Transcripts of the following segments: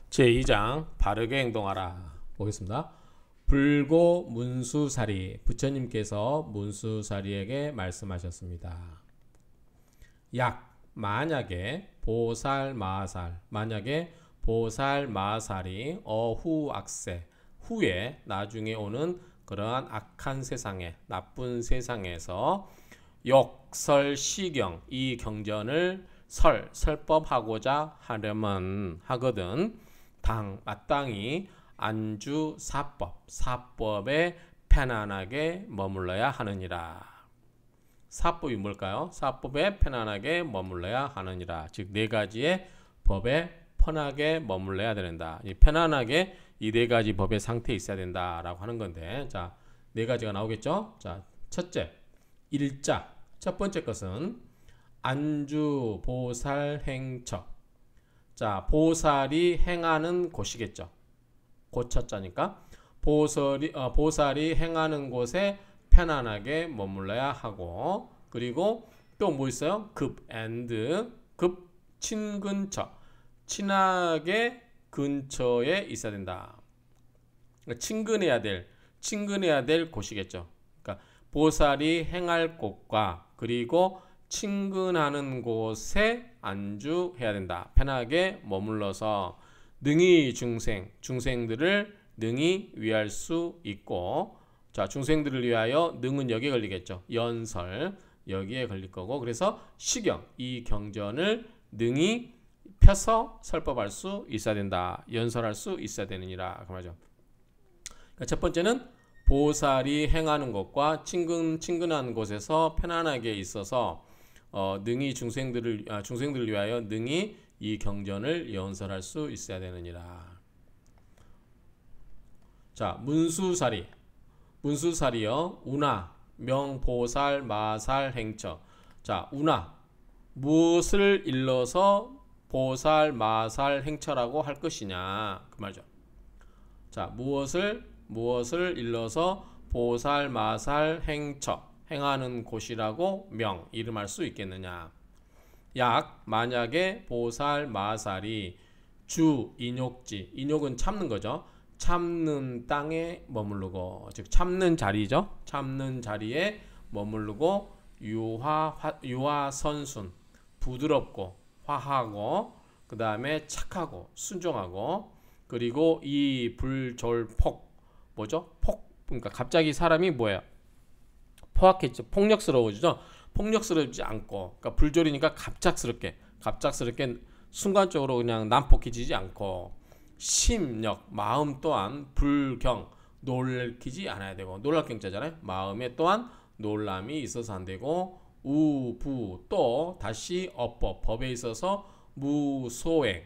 제2장 바르게 행동하라 보겠습니다. 불고 문수사리 부처님께서 문수사리에게 말씀하셨습니다. 약 만약에 보살마살이 어후악세 후에 나중에 오는 그러한 악한 세상에 나쁜 세상에서 욕설시경 이 경전을 설법하고자 하거든 마땅히 안주 사법에 편안하게 머물러야 하느니라. 사법이 뭘까요? 사법에 편안하게 머물러야 하느니라. 즉 네 가지의 법에 편하게 머물러야 된다. 편안하게 이 네 가지 법의 상태에 있어야 된다라고 하는 건데, 자, 네 가지가 나오겠죠? 자, 첫째, 일자. 첫 번째 것은 안주 보살 행처. 자, 보살이 행하는 곳이겠죠. 고처자니까 보살이 행하는 곳에 편안하게 머물러야 하고, 그리고 또 뭐 있어요? 급 친근처. 친하게 근처에 있어야 된다. 친근해야 될 곳이겠죠. 그러니까 보살이 행할 곳과 그리고 친근하는 곳에 안주해야 된다. 편하게 머물러서 능히 중생들을 능히 위할 수 있고, 자, 중생들을 위하여 능은 여기에 걸리겠죠. 연설 여기에 걸릴 거고, 그래서 시경 이 경전을 능히 펴서 설법할 수 있어야 된다. 연설할 수 있어야 되느니라 그 말이죠. 그러니까 첫 번째는 보살이 행하는 곳과 친근한 곳에서 편안하게 있어서 능히 중생들을 위하여 능히 이 경전을 연설할 수 있어야 되느니라. 자, 문수사리요. 운하 명보살 마살 행처. 자, 운하 무엇을 일러서 보살 마살 행처라고 할 것이냐 그 말이죠. 자, 무엇을 일러서 보살 마살 행처 행하는 곳이라고 이름할 수 있겠느냐. 약 만약에 보살 마살이 주 인욕지, 인욕은 참는 거죠. 참는 땅에 머무르고, 즉 참는 자리죠. 참는 자리에 머무르고 유화선순 부드럽고 화하고, 그 다음에 착하고 순종하고, 그리고 이 불졸폭 뭐죠? 그러니까 갑자기 사람이 뭐예요? 포악해지죠. 폭력스러워지죠. 폭력스럽지 않고, 그러니까 불졸이니까 갑작스럽게 순간적으로 그냥 난폭해지지 않고, 심력 마음 또한 불경 놀래키지 않아야 되고, 놀랄경자잖아요. 마음에 또한 놀람이 있어서 안 되고, 우부 또 다시 어법 법에 있어서 무소행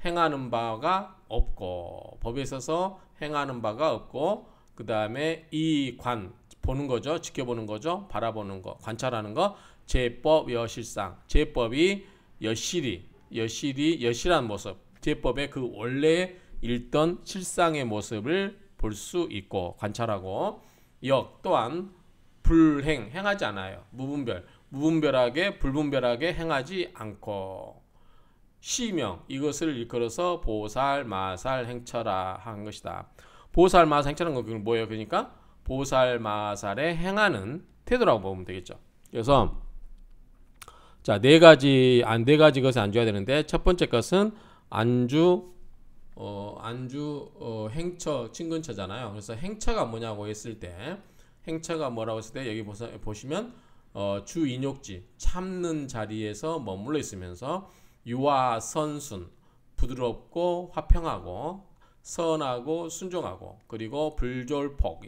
행하는 바가 없고, 법에 있어서 행하는 바가 없고, 그 다음에 이관 보는 거죠. 지켜보는 거죠. 바라보는 거, 관찰하는 거. 제법 여실상 제법이 여실한 모습, 제법의 그 원래 일던 실상의 모습을 볼 수 있고 관찰하고, 역 또한 행하지 않아요. 불분별하게 행하지 않고, 시명 이것을 일컬어서 보살 마살 행처라 한 것이다. 보살 마살 행처라는 건 뭐예요? 그러니까 보살 마살에 행하는 태도라고 보면 되겠죠. 그래서 자, 네 가지 것에 안주해야 되는데, 첫 번째 것은 행처 친근처잖아요. 그래서 행처가 뭐냐고 했을 때, 여기 보시면 주 인욕지 참는 자리에서 머물러 있으면서 유화선순 부드럽고 화평하고 선하고 순종하고, 그리고 불졸폭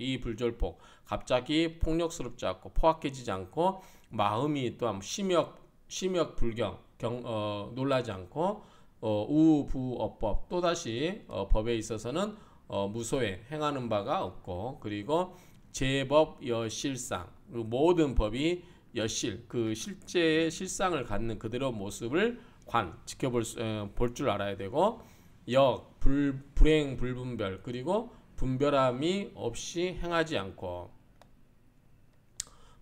갑자기 폭력스럽지 않고 포악해지지 않고, 마음이 또한 심역 불경 놀라지 않고, 우부어법 또다시 법에 있어서는 무소행 행하는 바가 없고, 그리고 제법 여실상 모든 법이 여실 그 실제의 실상을 갖는 그대로 모습을 지켜볼 볼 줄 알아야 되고, 역 불행 불분별 그리고 분별함이 없이 행하지 않고,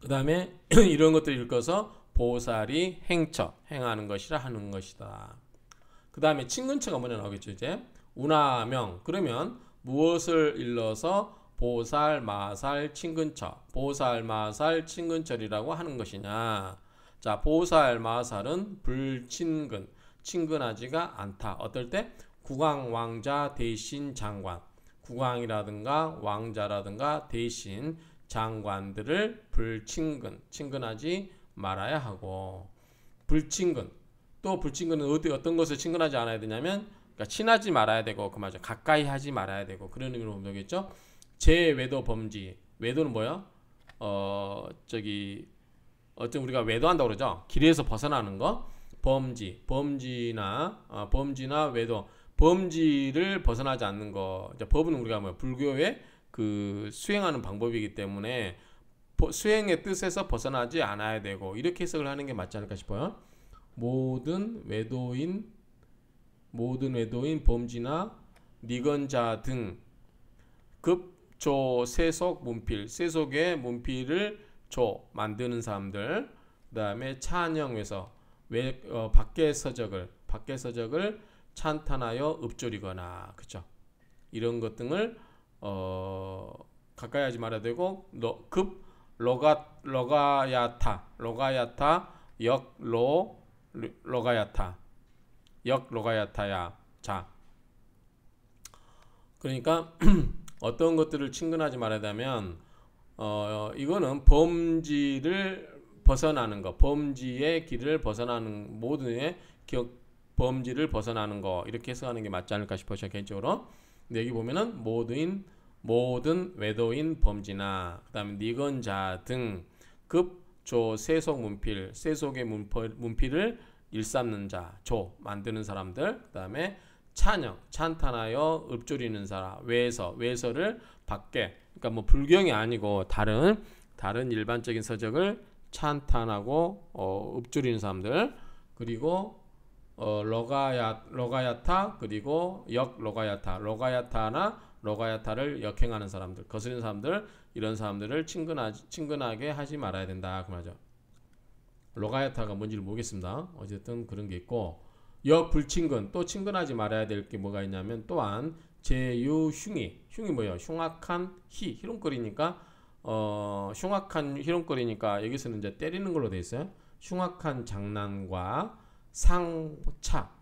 그 다음에 이런 것들을 읽어서 보살이 행하는 것이라 하는 것이다. 그 다음에 친근처가 뭐냐 나오겠죠. 이제 운하명. 그러면 무엇을 일러서 보살, 마살, 친근처, 보살, 마살, 친근처리라고 하는 것이냐. 자, 보살, 마살은 불친근, 친근하지가 않다. 어떨 때? 국왕, 왕자, 대신, 장관. 국왕이라든가 왕자라든가 대신 장관들을 불친근, 친근하지 말아야 하고, 불친근. 또 불친근은 어떤 것을 친근하지 않아야 되냐면, 그러니까 친하지 말아야 되고, 그 말이죠. 가까이 하지 말아야 되고, 그런 의미로 보면 되겠죠. 제외도 범지. 외도는 뭐야? 어떤 우리가 외도한다고 그러죠. 길에서 벗어나는 거. 범지. 범지나 외도. 범지를 벗어나지 않는 거. 이제 법은 우리가 뭐 불교의 그 수행하는 방법이기 때문에 수행의 뜻에서 벗어나지 않아야 되고 이렇게 해석을 하는 게 맞지 않을까 싶어요. 모든 외도인 범지나 니건자 등 급조 세속 문필 세속의 문필을 만드는 사람들. 그 다음에 찬영에서 밖의 서적을 찬탄하여 읊조리거나 그죠. 이런 것 등을 가까이 하지 말아야 되고 러가야타 역로가야타야. 자, 그러니까 어떤 것들을 친근하지 말아야 되면 이거는 범지를 벗어나는 거, 범지의 길을 벗어나는 모든의 범지를 벗어나는 거 이렇게 해석하는 게 맞지 않을까 싶어요. 개인적으로. 근데 여기 보면은 모든 외도인 범지나 그다음에 니건자 등 급조 세속 문필 세속의 문필을 일삼는 자, 만드는 사람들. 그다음에 찬탄하여 읊조리는 사람, 외서를 밖에. 그러니까 뭐 불경이 아니고 다른 일반적인 서적을 찬탄하고 읊조리는 사람들. 그리고 러가야타 그리고 러가야타를 역행하는 사람들, 거스르는 사람들, 이런 사람들을 친근하게 하지 말아야 된다 그 말이죠. 러가야타가 뭔지를 모르겠습니다. 어쨌든 그런 게 있고, 역불친근, 또 친근하지 말아야 될 게 뭐가 있냐면 또한 제유흉이 뭐예요? 흉악한 희롱거리니까 흉악한 희롱거리니까 여기서는 이제 때리는 걸로 돼 있어요. 흉악한 장난과 상차,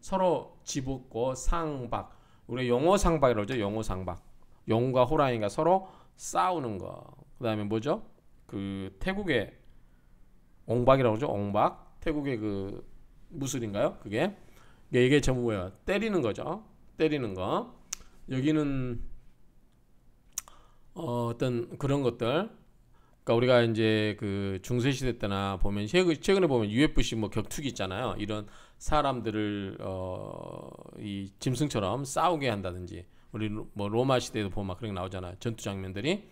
서로 집었고 상박, 우리 용호 상박이라고 그러죠. 용호 상박, 용과 호랑이가 서로 싸우는 거. 그 다음에 뭐죠? 그 태국의 옹박이라고 그러죠. 옹박, 태국의 그 무술인가요? 이게 전부 뭐예요? 때리는 거죠. 때리는 거. 여기는 어떤 그런 것들. 그러니까 우리가 이제 그 중세 시대 때나 보면 최근에 보면 UFC 뭐 격투기 있잖아요. 이런 사람들을 이 짐승처럼 싸우게 한다든지, 우리 뭐 로마 시대에도 보면 막 그런 게 나오잖아요. 전투 장면들이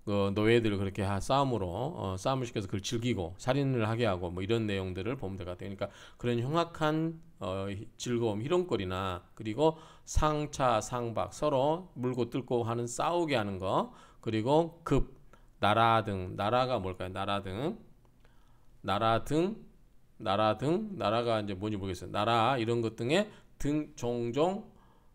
노예들을 그렇게 싸움을 시켜서 그걸 즐기고 살인을 하게 하고 뭐 이런 내용들을 보면 될 것 같아요. 그러니까 그런 흉악한 즐거움, 희롱거리나 그리고 상차, 상박, 서로 물고 뜯고 하는 싸우게 하는 거. 그리고 나라가 뭘까요? 나라가 이제 뭔지 모르겠어요. 나라 이런 것 등의 종종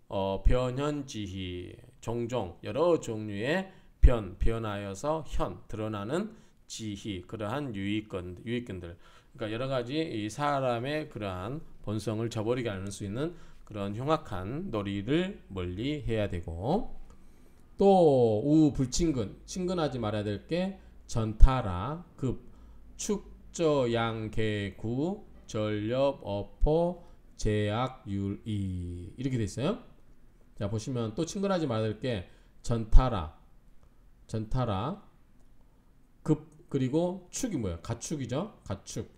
변현지희, 종종 여러 종류의 변하여서 드러나는 지희, 그러한 유익근들. 그러니까 여러 가지 이 사람의 그러한 본성을 저버리게 할 수 있는 그런 흉악한 놀이를 멀리 해야 되고, 또 우불친근, 친근하지 말아야 될 게 전타라, 축저양개구, 전렵, 어포, 제약율이 이렇게 돼 있어요. 자, 보시면 또 친근하지 말아야 될 게 전타라, 그리고 축이 뭐예요? 가축이죠. 가축.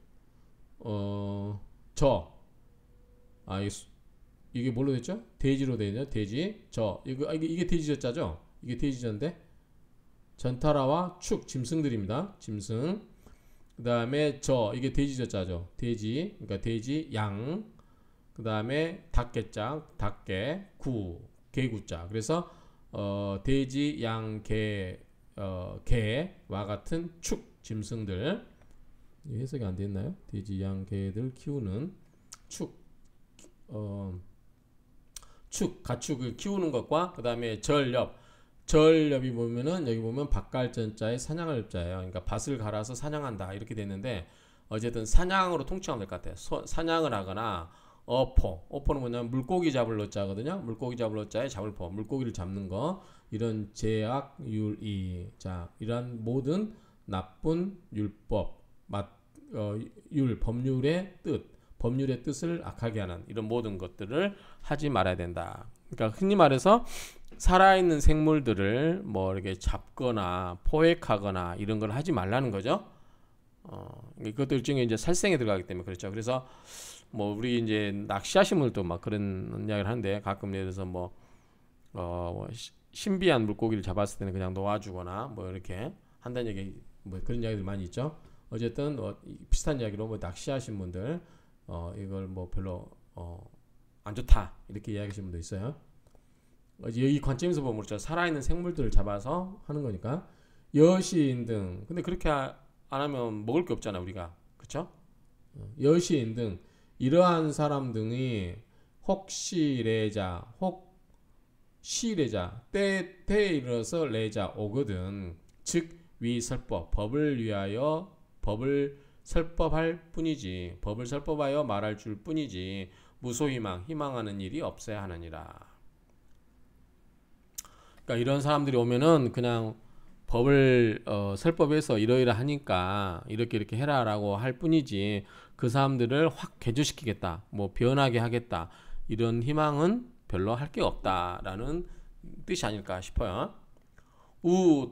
이게 뭘로 됐죠? 돼지로 되죠. 돼지. 이게 돼지저자죠. 이게 돼지저인데 전타라와 축, 짐승들입니다. 짐승. 그 다음에 이게 돼지저자죠. 돼지, 그러니까 돼지, 양. 그 다음에 닭개자, 개구자. 그래서 돼지, 양, 개와 같은 축, 짐승들. 해석이 안 됐나요? 돼지, 양, 개들 키우는 축, 가축을 키우는 것과 그 다음에 절엽이 보면은 여기 보면 밭갈전자에 사냥할 엽자예요. 그러니까 밭을 갈아서 사냥한다 이렇게 됐는데 어쨌든 사냥으로 통칭하면 될 것 같아요. 사냥을 하거나 어포는 뭐냐면 물고기 잡을 어자거든요. 물고기 잡을 어자에 잡을 포, 물고기를 잡는 거. 이런 제약 율이 자 이러한 모든 나쁜 율법 법률의 뜻을 악하게 하는 이런 모든 것들을 하지 말아야 된다. 그러니까 흔히 말해서 살아있는 생물들을 뭐 이렇게 잡거나 포획하거나 이런 걸 하지 말라는 거죠. 이것도 일종의 이제 살생에 들어가기 때문에 그렇죠. 그래서 뭐 우리 이제 낚시하시는 분들도 막 그런 이야기를 하는데 가끔 예를 들어서 뭐 신비한 물고기를 잡았을 때는 그냥 놓아주거나 뭐 이렇게 한다는 얘기 뭐 그런 이야기들 많이 있죠. 어쨌든 비슷한 이야기로 뭐 낚시하신 분들 이걸 뭐 별로 안 좋다 이렇게 이야기하시는 분도 있어요. 이 관점에서 보면 그렇죠. 살아있는 생물들을 잡아서 하는 거니까 여시인 등 근데 그렇게 안 하면 먹을 게 없잖아 우리가 그렇죠? 여시인 등 이러한 사람 등이 혹시래자 때에 이르러서 레자 오거든 즉 위설법 법을 위하여 법을 설법할 뿐이지 법을 설법하여 말할 줄 뿐이지 희망하는 일이 없어야 하느니라. 그러니까 이런 사람들이 오면은 그냥 법을 설법해서 이러이러하니까 이렇게 해라라고 할 뿐이지 그 사람들을 확 개조시키겠다 뭐 변하게 하겠다 이런 희망은 별로 할 게 없다라는 뜻이 아닐까 싶어요.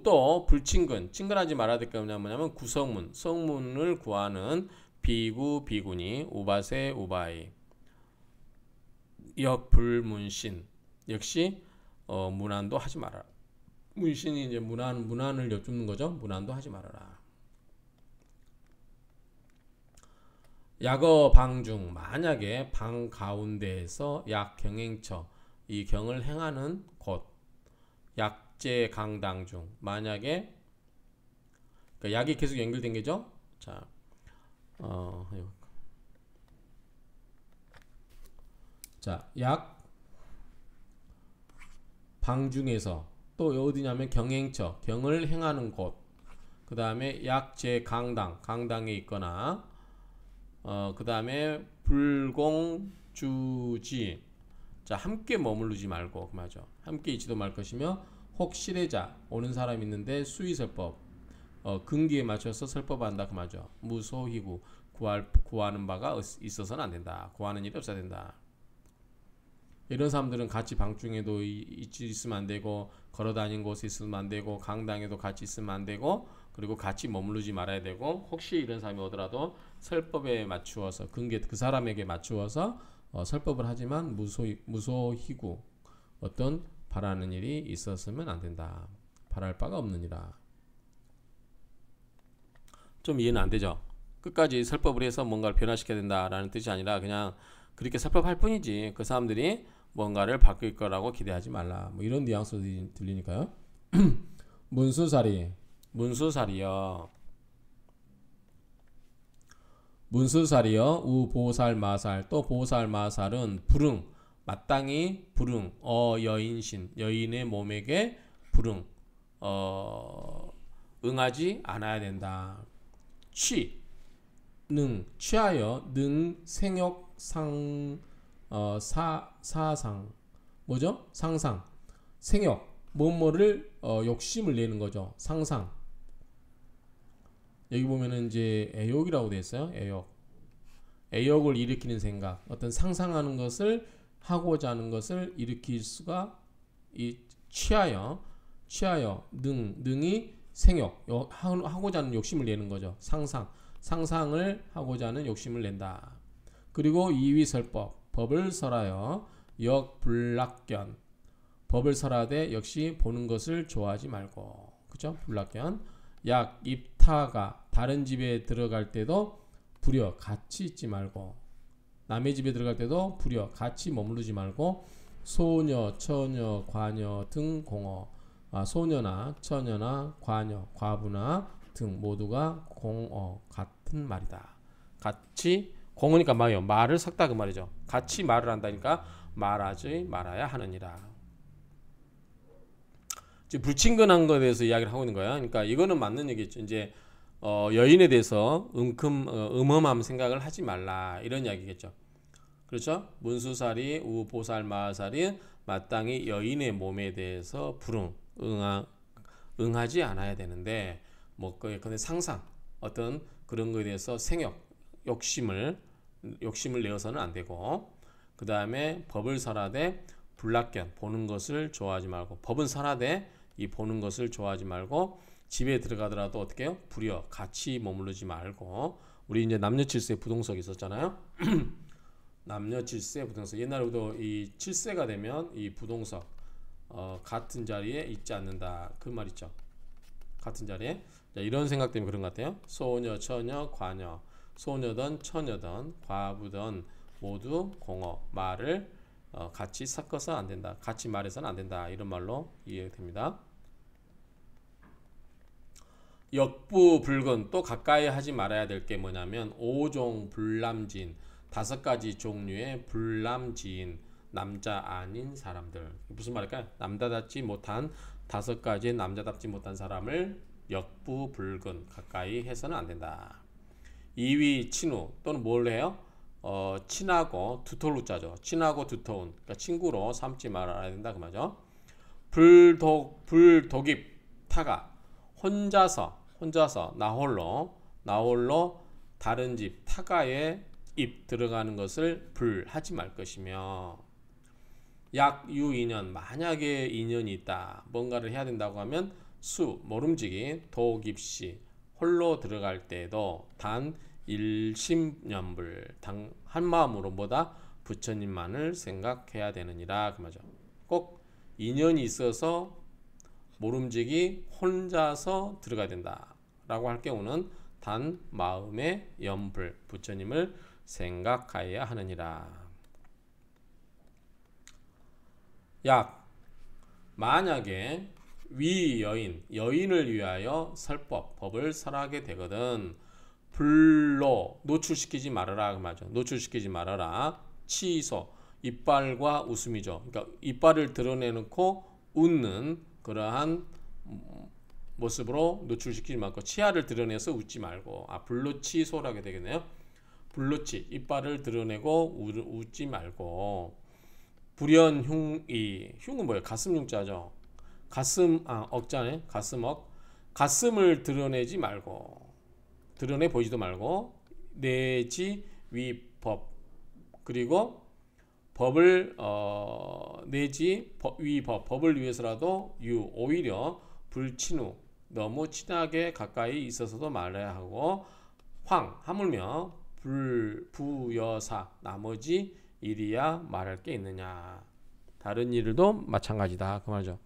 또 불친근 친근하지 말아야 될 게 뭐냐면 구성문 성문을 구하는 비구니 우바세 우바이 역불문신 역시 문안도 하지 말아라. 문신이 이제 문안을 여쭙는 거죠. 문안도 하지 말아라. 약어 방중 만약에 방 가운데에서 약 경행처 이 경을 행하는 곳 약제 강당 중 만약에 그러니까 약이 계속 연결된 게죠. 자, 약 방중에서 또 어디냐면 경행처 경을 행하는 곳 그 다음에 약제 강당에 있거나 그 다음에 불공주지 자 함께 머무르지 말고 그 말이죠. 함께 있지도 말 것이며 혹시래자 오는 사람이 있는데 수의설법 근기에 맞춰서 설법한다 그 말이죠. 무소희구 구하는 바가 있어서는 안 된다. 구하는 일이 없어야 된다. 이런 사람들은 같이 방중에도 있으면 안 되고 걸어다니는 곳에 있으면 안 되고 강당에도 같이 있으면 안 되고 그리고 같이 머무르지 말아야 되고 혹시 이런 사람이 오더라도 설법에 맞추어서 그 사람에게 맞추어서 설법을 하지만 무소희구 어떤 바라는 일이 있었으면 안 된다. 바랄 바가 없느니라. 좀 이해는 안 되죠. 끝까지 설법을 해서 뭔가를 변화시켜야 된다라는 뜻이 아니라 그냥 그렇게 설법할 뿐이지 그 사람들이 뭔가를 바뀔 거라고 기대하지 말라. 뭐 이런 뉘앙스 들리니까요. 문수살이요. 우보살마살 또 보살마살은 불응 마땅히 불응 여인신 여인의 몸에게 불응 응하지 않아야 된다. 취하여 생욕 사상 뭐죠? 상상 생욕 뭐뭐를 욕심을 내는 거죠. 상상 여기 보면은 이제 애욕이라고 되어 있어요. 애욕을 일으키는 생각 어떤 상상하는 것을 하고자 하는 것을 일으킬 수가 취하여 능이 생욕 하고자 하는 욕심을 내는 거죠. 상상을 하고자 하는 욕심을 낸다. 그리고 이위설법 법을 설하여 역불락견 법을 설하되 역시 보는 것을 좋아하지 말고 그죠? 불락견 약 입타가 다른 집에 들어갈 때도 불여 같이 있지 말고 남의 집에 들어갈 때도 불여 같이 머무르지 말고 소녀, 처녀, 과녀 등 공어 소녀나 처녀나 과녀, 과부나 등 모두가 공어 같은 말이다. 같이 공어니까 말을 섞다 그 말이죠. 같이 말을 한다니까 말하지 말아야 하느니라. 지금 불친근한 것에 대해서 이야기를 하고 있는 거야. 그러니까 이거는 맞는 얘기죠. 이제 여인에 대해서 음험한 생각을 하지 말라 이런 이야기겠죠. 그렇죠? 문수살이 우보살마살이 마땅히 여인의 몸에 대해서 응하지 않아야 되는데 뭐 근데 상상 어떤 그런 거에 대해서 욕심을 내어서는 안 되고, 그 다음에 법을 설하되 불락견 보는 것을 좋아하지 말고, 법은 설하되 이 보는 것을 좋아하지 말고, 집에 들어가더라도 어떻게 해요? 불여 같이 머무르지 말고. 우리 이제 남녀 칠세 부동석 있었잖아요. 남녀 칠세 부동석, 옛날에도 이 칠세가 되면 이 부동석 같은 자리에 있지 않는다 그 말 있죠. 같은 자리에. 자, 이런 생각 때문에 그런 것 같아요. 소녀, 처녀, 과녀, 소녀든 처녀든 과부든 모두 공어 말을 같이 섞어서 안 된다. 같이 말해서는 안 된다. 이런 말로 이해됩니다. 역부불근, 또 가까이 하지 말아야 될 게 뭐냐면 5종 불남진, 5가지 종류의 불남지인, 남자 아닌 사람들. 무슨 말일까요? 남자답지 못한 5가지 남자답지 못한 사람을 역부불근, 가까이 해서는 안 된다. 2위 친우, 또는 뭘 해요? 친하고 두터울 자죠. 친하고 두터운, 그러니까 친구로 삼지 말아야 된다 그 말이죠. 불독입 타가, 혼자서 나홀로 다른 집 타가에 입 들어가는 것을 불하지 말 것이며, 약유인연, 만약에 인연이 있다, 뭔가를 해야 된다고 하면 모름지기 독입시, 홀로 들어갈 때도 단 일심연불, 한 마음으로 뭐다? 부처님만을 생각해야 되느니라 그 말이죠. 꼭 인연이 있어서 모름지기 혼자서 들어가야 된다 라고 할 경우는 단 마음의 연불, 부처님을 생각하여야 하느니라. 약, 만약에 여인을 위하여 법을 설하게 되거든 불로 노출시키지 말아라 그 말이죠. 노출시키지 말아라. 치소, 이빨과 웃음이죠. 그러니까 이빨을 드러내놓고 웃는 그러한 모습으로 노출시키지 말고, 치아를 드러내서 웃지 말고, 불로치소라게 되겠네요. 불로치, 이빨을 드러내고 웃지 말고. 불연흉이, 흉은 뭐예요? 가슴 흉자죠. 억자네. 가슴억. 가슴을 드러내지 말고, 드러내 보이지도 말고, 내지 위법, 그리고 법을 내지 법을 위해서라도 오히려 불친우, 너무 친하게 가까이 있어서도 말아야 하고, 하물며 부여사, 나머지 일이야 말할 게 있느냐. 다른 일도 마찬가지다 그 말이죠.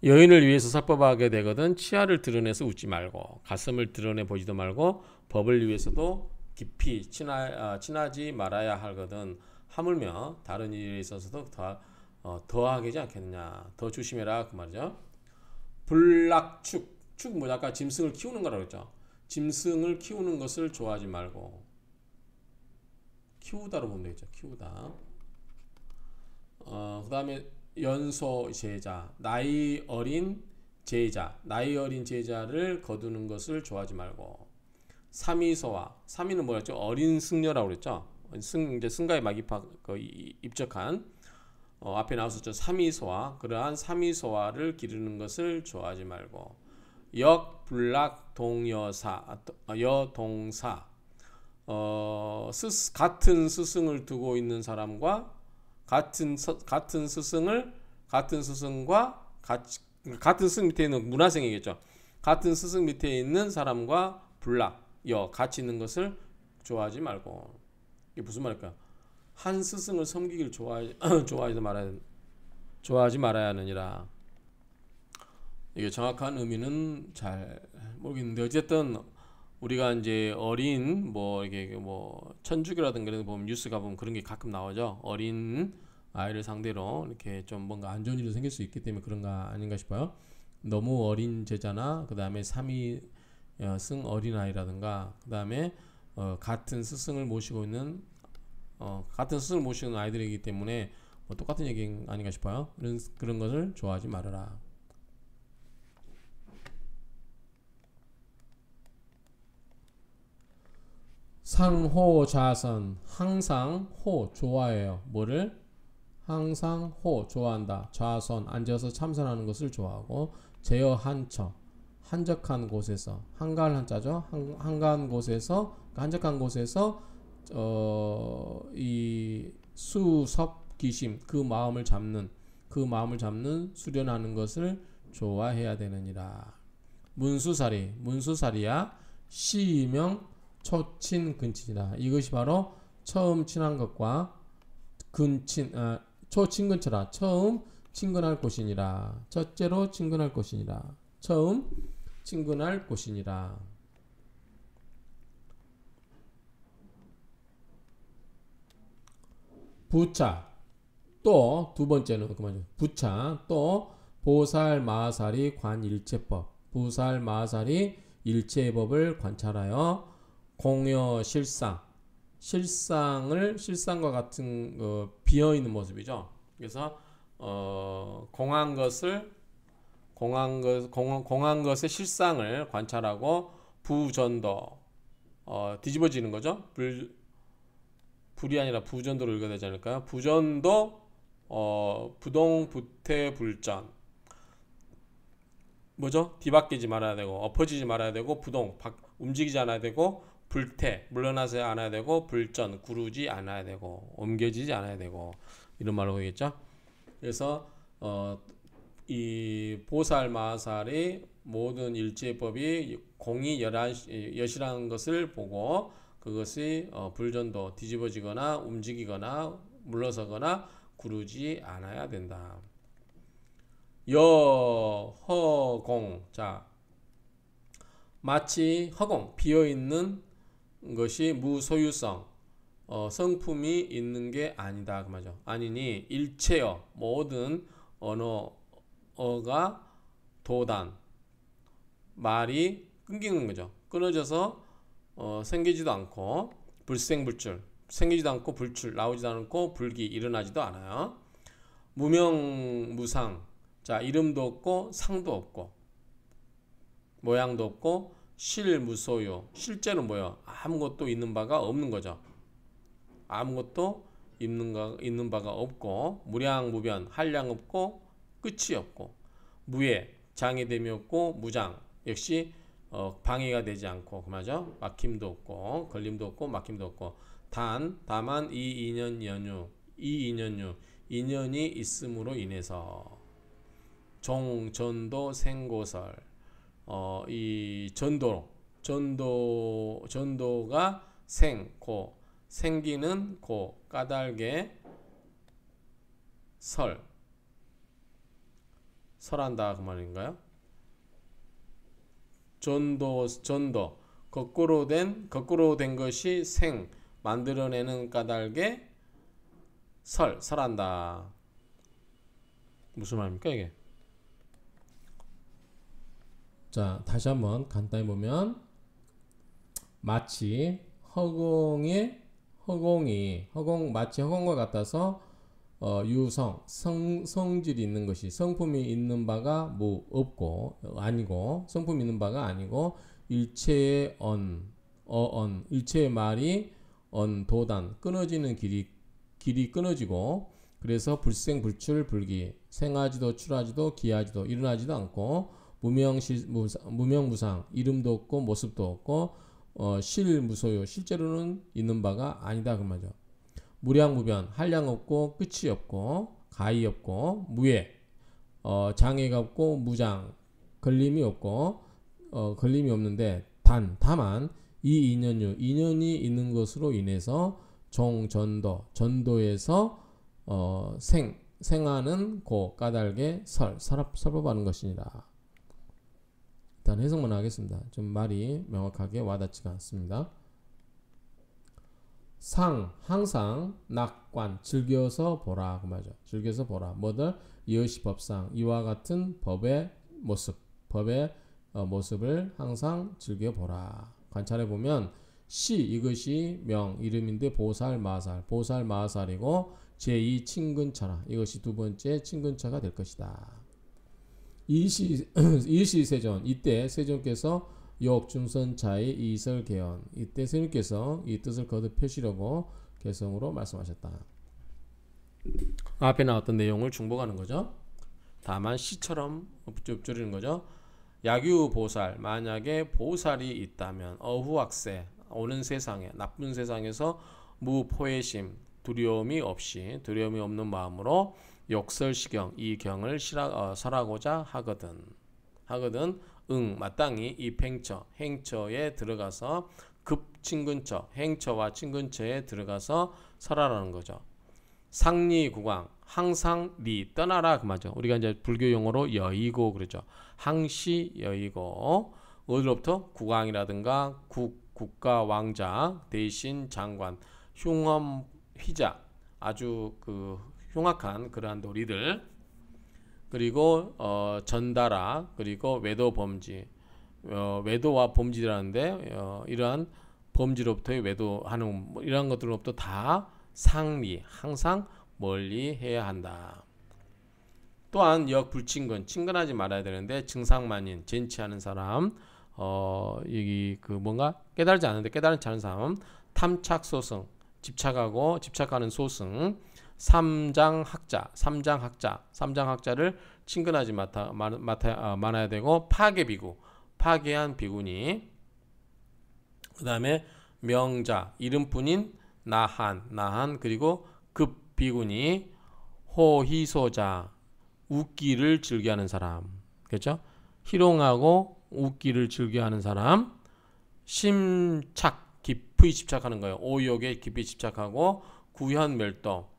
여인을 위해서 설법하게 되거든 치아를 드러내서 웃지 말고, 가슴을 드러내 보지도 말고, 법을 위해서도 깊이 친하지 말아야 하거든 하물며 다른 일에 있어서도 더하게 하지 않겠느냐. 더 조심해라 그 말이죠. 불락축, 축 아까 짐승을 키우는 거라고 했죠. 짐승을 키우는 것을 좋아하지 말고, 키우다로 보면 되겠죠. 키우다. 그 다음에 연소 제자, 나이 어린 제자를 거두는 것을 좋아하지 말고, 삼위는 뭐였죠? 어린 승려라고 그랬죠. 이제 승가에 막 입적한 앞에 나왔었죠. 삼위소와, 그러한 삼위소와를 기르는 것을 좋아하지 말고, 역불락 여동사, 같은 스승을 두고 있는 사람과 같은 스승 밑에 있는 문화생이겠죠. 같은 스승 밑에 있는 사람과 같이 있는 것을 좋아하지 말고. 이게 무슨 말일까? 한 스승을 섬기길 좋아하지 말아야 하느니라. 이게 정확한 의미는 잘 모르겠는데, 어쨌든 우리가 이제 어린 이게 천주교라든가 이런 데 보면 뉴스 가보면 그런 게 가끔 나오죠. 어린 아이를 상대로 이렇게 좀 뭔가 안 좋은 일이 생길 수 있기 때문에 그런가 아닌가 싶어요. 너무 어린 제자나 그 다음에 삼위승 어린 아이라든가, 그 다음에 같은 스승을 모시고 있는 같은 스승을 모시는 아이들이기 때문에 뭐 똑같은 얘기 아닌가 싶어요. 그런 것을 좋아하지 말아라. 상호자선 항상 호 좋아해요. 뭐를? 항상 호 좋아한다. 좌선 앉아서 참선하는 것을 좋아하고 제어 한처 한적한 곳에서 한가한 한자죠. 한가한 곳에서 한적한 곳에서 이 수섭기심 그 마음을 잡는 수련하는 것을 좋아해야 되느니라. 문수살이야 시명 초친 근친이다. 이것이 바로 처음 친한 것과 초친근처라. 처음 친근할 곳이니라. 첫째로 친근할 곳이니라. 처음 친근할 곳이니라. 부차 또 두 번째는 그만요. 부차 또 보살마살이 관일체법. 보살마살이 일체의 법을 관찰하여 공여 실상과 같은 비어 있는 모습이죠. 그래서 공한 것의 실상을 관찰하고 부전도 뒤집어지는 거죠. 불이 아니라 부전도로 읽어야 되지 않을까요? 부전도 부동부태불전 뭐죠? 뒤바뀌지 말아야 되고 엎어지지 말아야 되고 움직이지 않아야 되고 불태 물러나지 않아야 되고 불전 구르지 않아야 되고 옮겨지지 않아야 되고 이런 말로 하겠죠. 그래서 이 보살마살의 모든 일체법이 공이 여시라는 것을 보고 그것이 불전도 뒤집어지거나 움직이거나 물러서거나 구르지 않아야 된다. 허공 자 마치 허공 비어있는 것이 무소유성 성품이 있는 게 아니다 그 말이죠. 아니니 일체어 모든 언어가 도단 말이 끊기는 거죠. 끊어져서 생기지도 않고 불생불출 생기지도 않고 불출 나오지도 않고 불기 일어나지도 않아요. 무명무상 자 이름도 없고 상도 없고 모양도 없고 실무소유 실제로 뭐요? 아무것도 있는 바가 없는 거죠. 아무것도 있는 바가 없고 무량무변 한량 없고 끝이 없고 무예 장애됨이 없고 무장 역시 방해가 되지 않고 그만죠. 막힘도 없고 걸림도 없고 막힘도 없고 다만 이 인연이 있음으로 인해서 종전도 생고설 이 전도가 생기는 까닭에 설한다 그 말인가요? 전도 거꾸로 된 것이 만들어내는 까닭에 설한다. 무슨 말입니까 이게? 자 다시 한번 간단히 보면 마치 마치 허공과 같아서 성질이 있는 것이 성품이 있는 바가 성품이 있는 바가 아니고 일체의 일체의 말이 도단 끊어지는 길이 끊어지고 그래서 불생불출 불기 생하지도 출하지도 기하지도 일어나지도 않고 무명무상 이름도 없고 모습도 없고 실무소유 실제로는 있는 바가 아니다 그 말이죠. 무량무변 한량 없고 끝이 없고 가히 없고 무예 장애가 없고 무장 걸림이 없고 걸림이 없는데 다만 이 인연이 있는 것으로 인해서 전도에서 생하는 까닭에 설법하는 것이니라. 일단 해석만 하겠습니다. 좀 말이 명확하게 와닿지가 않습니다. 항상 낙관 즐겨서 보라 그 말이죠. 즐겨서 보라 뭐들 이것이 법상 이와 같은 법의 모습을 항상 즐겨 보라. 관찰해 보면 시 이것이 명 이름인데 보살마살이고 제2 친근처라. 이것이 두 번째 친근처가 될 것이다. 일시세존 이때 세존께서 역중선차의 이설개연 이때 세존께서 이 뜻을 거듭 펴시려고 개성으로 말씀하셨다. 앞에 나왔던 내용을 중복하는 거죠. 다만 시처럼 읊조리는 거죠. 야규보살 만약에 보살이 있다면 어후악세 오는 세상에 나쁜 세상에서 무포해심 두려움이 없는 마음으로 욕설시경 이 경을 설하고자 하거든 마땅히 이 행처에 들어가서 급친근처 행처와 친근처에 들어가서 설하라는 거죠. 상리구광 항상 리 떠나라 그 말이죠. 우리가 이제 불교 용어로 여의고 그러죠. 항시 여의고 어디로부터 국왕이라든가 국가 왕자 대신 장관 흉엄 휘자 아주 그 흉악한 그러한 놀이들 그리고 전달아 그리고 외도 범지 외도와 범지라는데 이러한 범지로부터의 외도하는 이러한 것들로부터 다 상리 항상 멀리 해야 한다. 또한 역불친근 친근하지 말아야 되는데 증상만인 젠치하는 사람 여기 그 뭔가 깨달지 않은데 깨달지 않은 사람 탐착소승 집착하는 소승 삼장학자를 친근하지 말아야 되고 파괴한 비구니 그 다음에 명자 이름뿐인 나한 그리고 급비구니 호희소자 웃기를 즐겨하는 사람 그렇죠? 희롱하고 웃기를 즐겨하는 사람 심착 깊이 집착하는 거예요. 오욕에 깊이 집착하고 구현멸도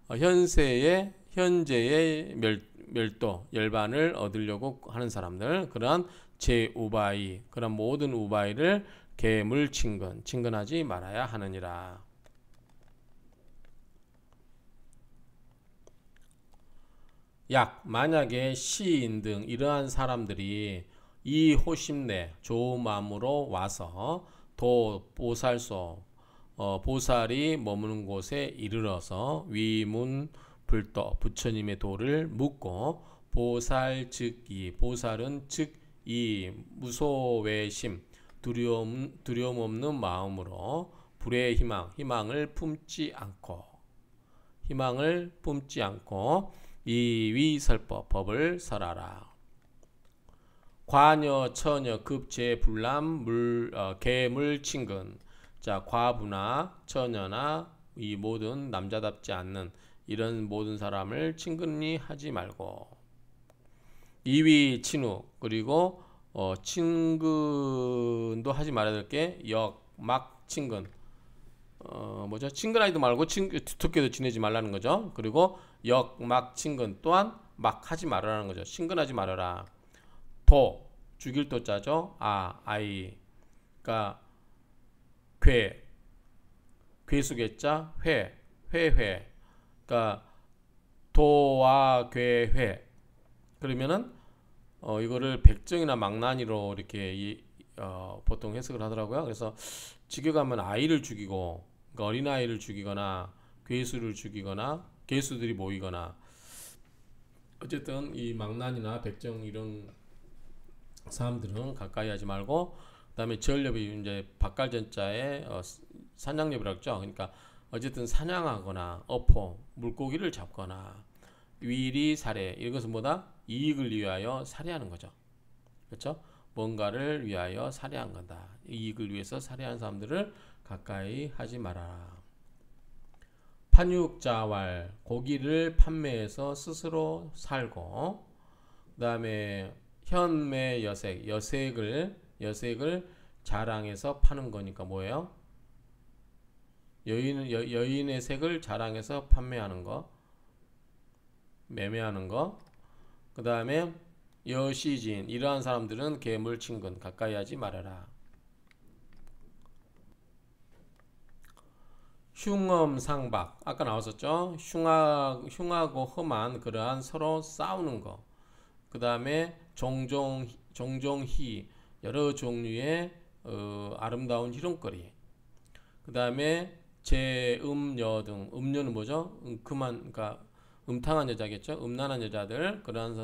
현재의 멸도 열반을 얻으려고 하는 사람들 그러한 제우바이 그런 모든 우바이를 개물친근하지 말아야 하느니라. 만약에 시인 등 이러한 사람들이 이 호심내 좋은 마음으로 와서 보살소 보살이 머무는 곳에 이르러서 위문불도 부처님의 도를 묻고 보살은 즉 이 무소외심 두려움 없는 마음으로 불의 희망을 품지 않고 이위설법 법을 설하라. 과녀 처녀 급제 불남 개물친근 자 과부나 처녀나 이 모든 남자답지 않는 이런 모든 사람을 친근히 하지 말고 이위 친우 그리고 친근도 하지 말아야 될 게 막 친근 친근하지도 말고 두텁게도 지내지 말라는 거죠. 그리고 막 친근 또한 막 하지 말아라는 거죠. 친근하지 말아라. 죽일 도자죠. 아이 그러니까 괴수겠자 회 그러니까 도와 괴회 그러면은 이거를 백정이나 망나니로 이렇게 보통 해석을 하더라고요. 그래서 직역하면 아이를 죽이고 그러니까 어린아이를 죽이거나 괴수를 죽이거나 괴수들이 모이거나 어쨌든 이 망나니나 백정 이런 사람들은 가까이 하지 말고 그다음에 전렵이 이제 박갈전자에 산양렵이라고 했죠. 그러니까 어쨌든 사냥하거나 물고기를 잡거나 위리 살해 이것은 뭐다? 이익을 위하여 살해하는 거죠. 그렇죠? 뭔가를 위하여 살해한 건다. 이익을 위해서 살해한 사람들을 가까이 하지 말아라. 판육자왈 고기를 판매해서 스스로 살고 그 다음에 현매 여색을 자랑해서 파는 거니까 뭐예요? 여인의 색을 자랑해서 판매하는 거 매매하는 거 그 다음에 여시진 이러한 사람들은 개물친근 가까이 하지 말아라. 흉엄상박 아까 나왔었죠. 흉하고 험한 그러한 서로 싸우는 거 그 다음에 종종희 여러 종류의 아름다운 희롱거리 그 다음에 제음여 등 음여는 뭐죠? 그러니까 음탕한 여자겠죠. 음란한 여자들 그러한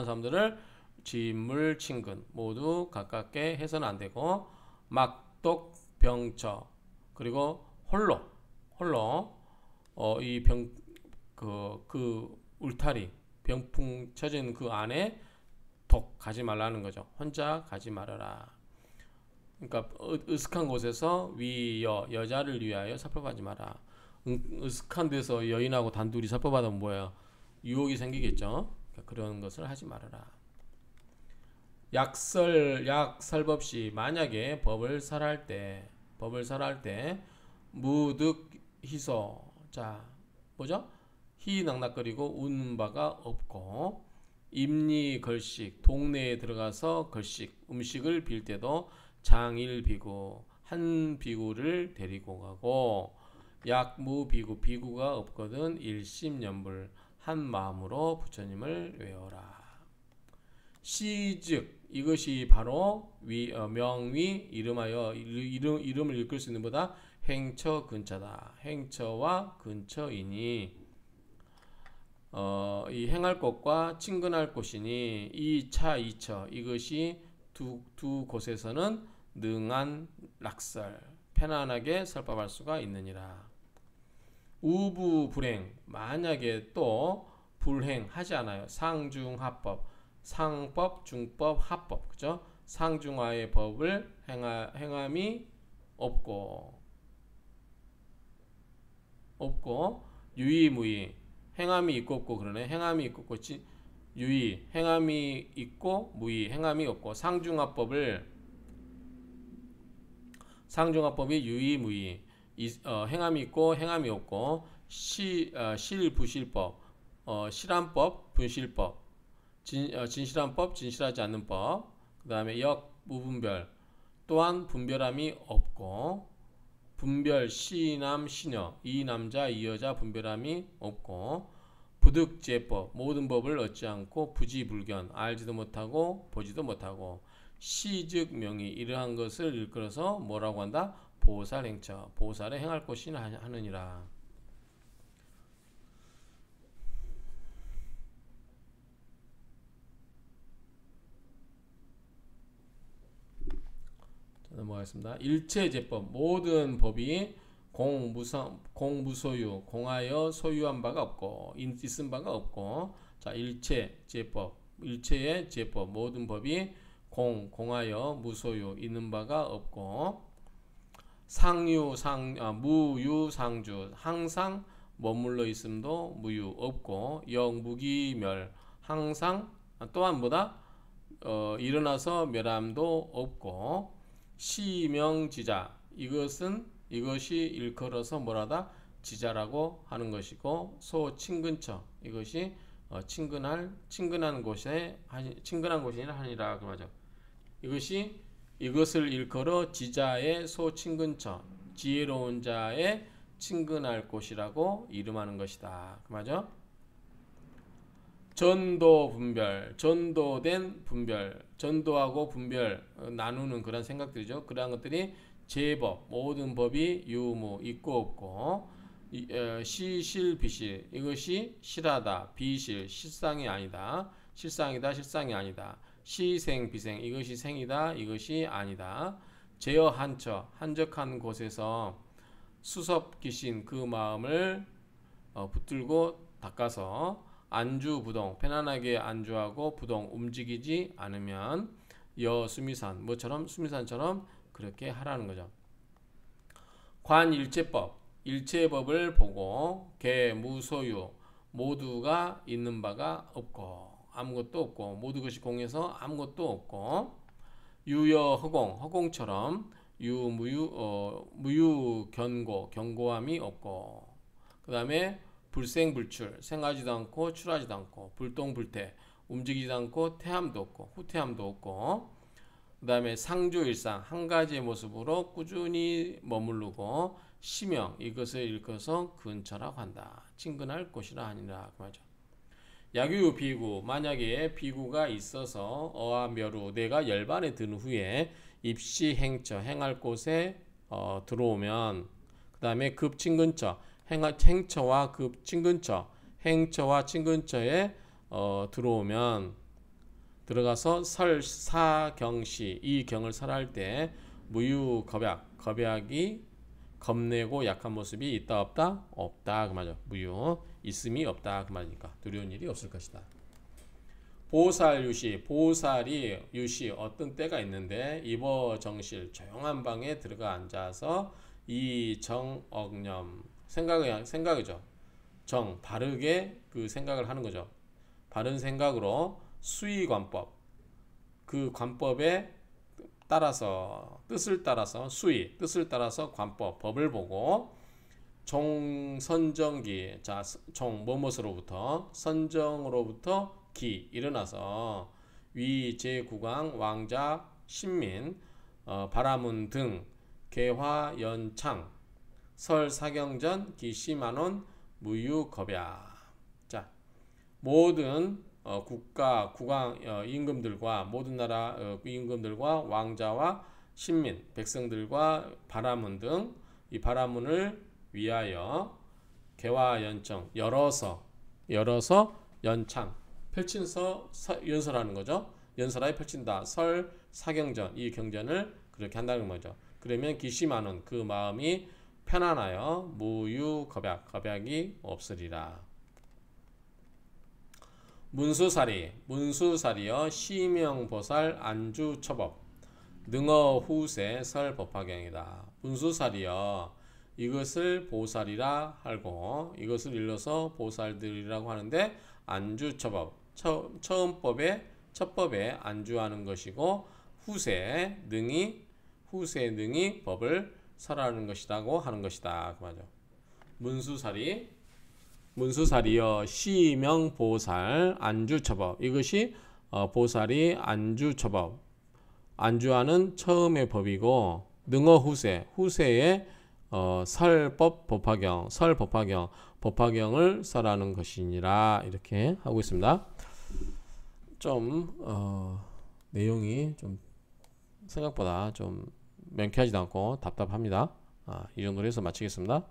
사람들을 진물 친근 모두 가깝게 해서는 안 되고 막독 병처 그리고 홀로 이 병 그 울타리 병풍 쳐진 그 안에 독 가지 말라는 거죠. 혼자 가지 말아라. 그러니까 으슥한 곳에서 여자를 위하여 살펴가지 마라. 으슥한 데서 여인하고 단둘이 살펴받으면 뭐예요? 유혹이 생기겠죠. 그러니까 그런 것을 하지 말아라. 약설법시 만약에 법을 설할 때 무득희소 자 뭐죠? 희낙낙거리고 웃는 바가 없고 임리걸식 동네에 들어가서 걸식 음식을 빌 때도 장일비구 한 비구를 데리고 가고 약무비구 비구가 없거든 일심연불 한 마음으로 부처님을 외워라. 시즉 이것이 바로 명위 이름하여 이름을 읽을 수 있는 보다 행처 근처다. 행처와 근처이니 이 행할 곳과 친근할 곳이니 이처 이것이 두 곳에서는 능한 낙설 편안하게 설법할 수가 있느니라. 우부불행 만약에 또 불행하지 않아요. 상중하법 상법 중법 합법 그죠? 상중하의 법을 행함이 없고 유의무의 행함이 있고 없고 그러네. 행함이 있고 없고 유의 행함이 있고 무의 행함이 없고 상중하법이 유의 무의 행함이 있고 행함이 없고 실부실법 실한법 분실법 진실한 법 진실하지 않는 법 그 다음에 역무분별 또한 분별함이 없고 분별 시남 시녀 이 남자 이 여자 분별함이 없고 부득제법 모든 법을 얻지 않고 부지불견 알지도 못하고 보지도 못하고 시즉 명의 이러한 것을 일컬어서 뭐라고 한다? 보살행처 보살에 행할 것이나 하느니라. 넘어가겠습니다. 일체제법 모든 법이 공무소유 공하여 소유한 바가 없고 있은 바가 없고 자 일체제법 일체의 제법 모든 법이 공하여 무소유 있는 바가 없고 무유상주 항상 머물러 있음도 무유 없고 역무기멸 항상 또한 뭐다 일어나서 멸함도 없고 시명지자 이것이 일컬어서 뭐라다 지자라고 하는 것이고 소친근처 이것이 친근한 곳에 친근한 곳이라 하니라 그 말이죠. 이것을 일컬어 지자의 소친근처 지혜로운 자의 친근할 곳이라고 이름하는 것이다 그 말이죠. 전도분별 전도된 분별 전도하고 분별 나누는 그런 생각들이죠. 그러한 것들이 제법 모든 법이 유무 있고 없고 시실 비실 이것이 실하다 비실 실상이 아니다 실상이다 실상이 아니다 시생 비생 이것이 생이다 이것이 아니다 제어 한처 한적한 곳에서 수섭기신 그 마음을 붙들고 닦아서 안주부동 편안하게 안주하고 부동 움직이지 않으면 여수미산 뭐처럼 수미산처럼 그렇게 하라는 거죠. 관일체법 일체법을 보고 개무소유 모두가 있는 바가 없고 아무것도 없고 모두 것이 공해서 아무것도 없고 유여허공 허공처럼 무유견고 견고함이 없고 그 다음에 불생불출 생하지도 않고 출하지도 않고 불동불태 움직이지도 않고 태함도 없고 후퇴함도 없고 그 다음에 상조일상 한 가지의 모습으로 꾸준히 머무르고 시명 이것을 일컬어서 근처라고 한다. 친근할 곳이라 하니라 그 말이죠. 야규 비구 만약에 비구가 있어서 어와 멸우 내가 열반에 든 후에 입시 행처 행할 곳에 들어오면 그 다음에 급친근처 행처와 급친근처 행처와 친근처에 들어오면 들어가서 설사경시 이 경을 설할 때 무유겁약 겁약이 겁내고 약한 모습이 있다 없다? 없다 그 말이죠. 무유 있음이 없다 그 말이니까 두려운 일이 없을 것이다. 보살유시 보살이 유시 어떤 때가 있는데 입어정실 조용한 방에 들어가 앉아서 이 정억념 생각이죠. 정 바르게 그 생각을 하는 거죠. 바른 생각으로 수의관법 그 관법에 따라서 뜻을 따라서 뜻을 따라서 관법 법을 보고 종선정기 종 뭐뭇으로부터 선정으로부터 기 일어나서 위제국왕 왕자 신민 바라문 등 개화 연창 설사경전 기시만원 무유겁야 자 모든 국가 국왕 임금들과 모든 나라 임금들과 왕자와 신민 백성들과 바라문 등 이 바라문을 위하여 개화연청 열어서 연창 펼친서 연설하는 거죠. 연설하여 펼친다. 설 사경전 이 경전을 그렇게 한다는 거죠. 그러면 기시만은 그 마음이 편안하여 무유겁약이 없으리라. 문수살이여 시명보살 안주처법 능어후세 설법화경이다. 문수살이여 이것을 보살이라 하고 이것을 일러서 보살들이라고 하는데 안주처법 첫법에 안주하는 것이고 후세 능히 법을 설하는 것이라고 하는 것이다. 그 말이죠. 문수살이여 시명보살 안주처법 이것이 보살이 안주처법 안주하는 처음의 법이고 후세의 설법 법화경을 설하는 것이니라 이렇게 하고 있습니다. 좀 내용이 좀 생각보다 좀 명쾌하지도 않고 답답합니다. 이 정도로 해서 마치겠습니다.